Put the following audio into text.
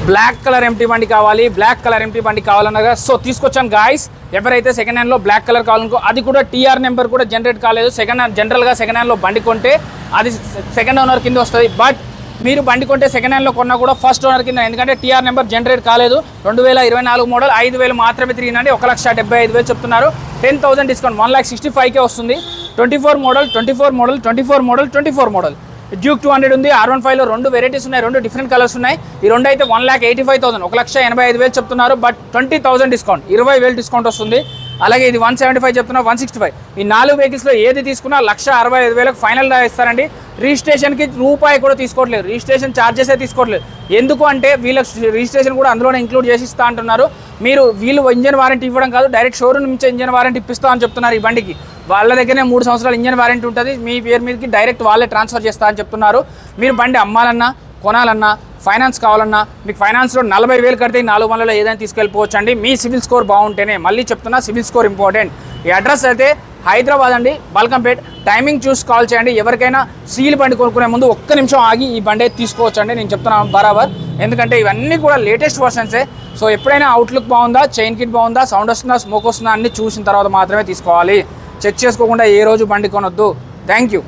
Black colour empty బండి కావాలి, black colour empty బండి కావాలన్నగా సో తీసుకొచ్చాను గాయస్. ఎవరైతే సెకండ్ హ్యాండ్లో బ్లాక్ కలర్ కావాలనుకో, అది కూడా టీఆర్ నెంబర్ కూడా జనరేట్ కాలేదు. సెకండ్ హ్యాండ్ జనరల్గా సెకండ్ హ్యాండ్లో బండి కొంటే అది సెకండ్ ఓనర్ కింద వస్తుంది. బట్ మీరు బండి కొంటే సెకండ్ హ్యాండ్లో కొన్నా కూడా ఫస్ట్ ఓనర్ కింద, ఎందుకంటే టీఆర్ నెంబర్ జనరేట్ కాలేదు. 2024 మోడల్ 5,000 మాత్రమే తిరిగిందండి. 1,75,000 చెప్తున్నారు. 10,000 డిస్కౌంట్ 1,65,000 వస్తుంది. 24 మోడల్ డ్యూక్ 200 ఉంది. R15లో 2 వెరైటీస్ ఉన్నాయి, 2 డిఫరెంట్ కలర్స్ ఉన్నాయి. ఈ 2 అయితే 1,85,000 1,85,000 చెప్తున్నారు. బట్ 20,000 డిస్కౌంట్ 20,000 డిస్కౌంట్ వస్తుంది. అలాగే ఇది 175 చెప్తున్నారు, 165. ఈ 4 వెహికల్స్లో ఏది తీసుకున్నా 1,65,000 ఫైనల్ ఇస్తారండి. రిజిస్ట్రేషన్కి రూపాయి కూడా తీసుకోవట్లేదు, రిజిస్ట్రేషన్ ఛార్జెసే తీసుకోవట్లేదు. ఎందుకు అంటే వీళ్ళకి రిజిస్ట్రేషన్ కూడా అందులోనే ఇంక్లూడ్ చేసి ఇస్తా అంటున్నారు. వీళ్ళు ఇంజన్ వారంటీ ఇవ్వడం కాదు, డైరెక్ట్ షోరూమ్ నుంచి ఇంజన్ వారంటీ ఇప్పిస్తా అని చెప్తున్నారు. ఈ బండికి వాళ్ళ దగ్గరనే 3 సంవత్సరాలు ఇంజన్ వారంటీ ఉంటుంది. మీ పేరు మీదకి డైరెక్ట్ వాళ్ళే ట్రాన్స్ఫర్ చేస్తా అని చెప్తున్నారు. మీరు బండి అమ్మాలన్నా కొనాలన్నా ఫైనాన్స్ కావాలన్నా మీకు ఫైనాన్స్లో 40,000 కడితే 4 నెలల్లో ఏదైనా తీసుకెళ్ళిపోవచ్చు అండి. మీ సివిల్ స్కోర్ బాగుంటేనే. మళ్ళీ చెప్తున్నా, సివిల్ స్కోర్ ఇంపార్టెంట్. ఈ అడ్రస్ అయితే హైదరాబాద్ అండి, బల్కంపేట్. టైమింగ్ చూసి కాల్ చేయండి. ఎవరికైనా సీల్ బండి కొనుక్కునే ముందు ఒక్క నిమిషం ఆగి ఈ బండి తీసుకోవచ్చు అండి. నేను చెప్తున్నాను బరాబర్, ఎందుకంటే ఇవన్నీ కూడా లేటెస్ట్ వర్షన్సే. సో ఎప్పుడైనా అవుట్లుక్ బాగుందా, చైన్ కిట్ బాగుందా, సౌండ్ వస్తుందా, స్మోక్ వస్తుందా అన్ని చూసిన తర్వాత మాత్రమే తీసుకోవాలి. చెక్ చేసుకోకుండా ఏ రోజు బండి కొనొద్దు. Thank you.